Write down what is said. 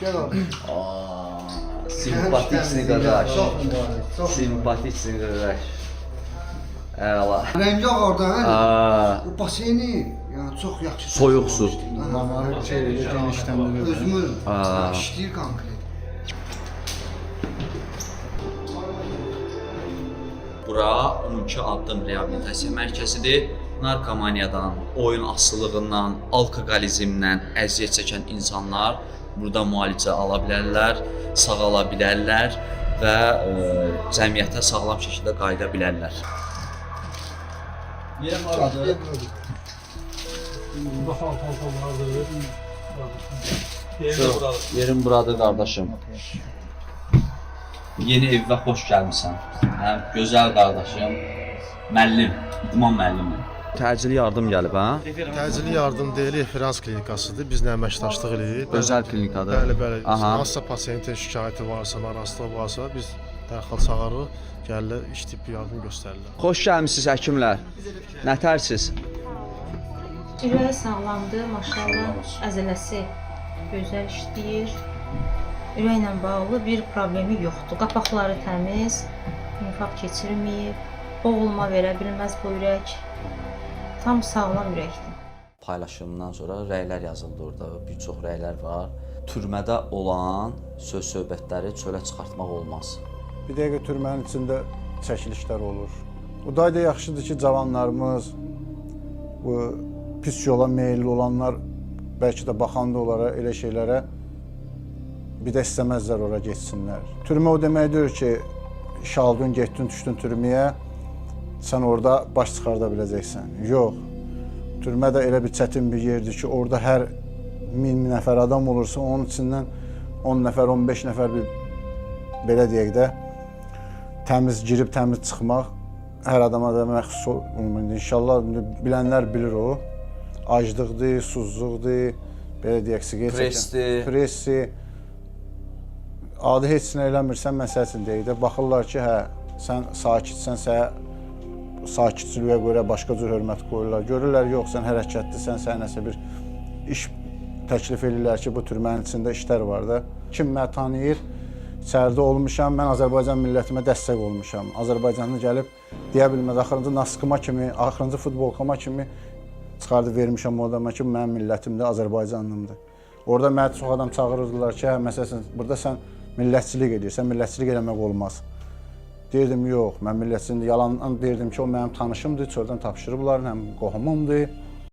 Gel abi. Simpatiksin qardaş. Çok mübarek, çok Simpatiksin qardaş. Əla. Rengi orada, hə? Aa, Bu baseni, yəni çox yaxşı. Soyuq su. Damarı genişləndirir. Özümü Aa. işləyir konkret. bura 12 addım reabilitasiya mərkəzidir. Narkomaniyadan, oyun asılılığından, alkoqolizmdən əziyyət çəkən insanlar burada müalicə ala bilərlər, sağala bilərlər və cəmiyyətə sağlam şəkildə qayıda bilərlər. Yerim oradır. Yerim buradır qardaşım. Yeni evə xoş gəlmisən. Həm gözəl qardaşım, müəllim, idman müəllimi. Təcili yardım gəlib, hə? Təcili yardım deyil, referans klinikasıdır. Bizlə əməkdaşlıq edirik. Özəl klinikadır. Bəli, bəli. Aha. Hansısa pasiyentin şikayəti varsa, narahatlığı varsa, biz dərhal çağırırıq, gəlirlər, iş tibbi yardım göstərirlər. Xoş gəlmisiniz həkimlər. Nətərsiz? Ürəyi sağlamdır, maşallah, əzələsi gözəl işləyir. Ürəklə bağlı bir problemi yoxdur. Qapaqları təmiz, infarkt keçirməyib, boğulma verə bilməz bu ürək. Tam sağlam ürəkdir. Paylaşımdan sonra rəylər yazıldı orada, bir çox rəylər var. Türmədə olan söz-söhbətləri çölə çıxartmaq olmaz. Bir dəqiqə türmənin içində çəkilişlər olur. O da yaxşıdır ki, cavanlarımız, bu pis yola meyilli olanlar bəlkə də baxanda onlara elə şeylərə bir də istəməzlər ora getsinlər. Türmə o demək deyir ki, şaldın, getdin, düşdün türməyə, sən orada baş çıxarda biləcəksən. Yox, türmə də elə bir çətin bir yerdir ki, orada hər 1000 nəfər adam olursa, onun içindən 10 nəfər, 15 nəfər bir, belə deyək də, təmiz girib, təmiz çıxmaq hər adama da məxsus olmur. İnşallah bilənlər bilir o. Aclıqdır, susuzluqdur, belə deyək, siqaret pressi. Adi heç nə eləmirsən, məsəl üçün deyək də, baxırlar ki, hə, sən sakitsənsə, sakitçiliyə görə başqa cür hörmət qoyurlar. Görürlər, yox, sən hərəkətlisən, sən nəsə bir iş təklif edirlər ki, bu türmənin içində işlər var da. Kim məni tanıyır, içəridə olmuşam, mən Azərbaycan millətimə dəstək olmuşam. Azərbaycanlı gəlib, deyə bilməz, axırıncı naskıma kimi, axırıncı futbolkama kimi çıxardıb vermişəm o adama ki, mənim millətimdir, Azərbaycanlımdır. Orada mənə çox adam çağırırdılar ki, hə, məsələn, burada sən millətçilik edirsən, millətçilik eləmək olmaz. Deyirdim, yox, mən millətçilik, yalandan deyirdim ki, o mənim tanışımdır, çöldən tapşırıblar, həm qohumumdur.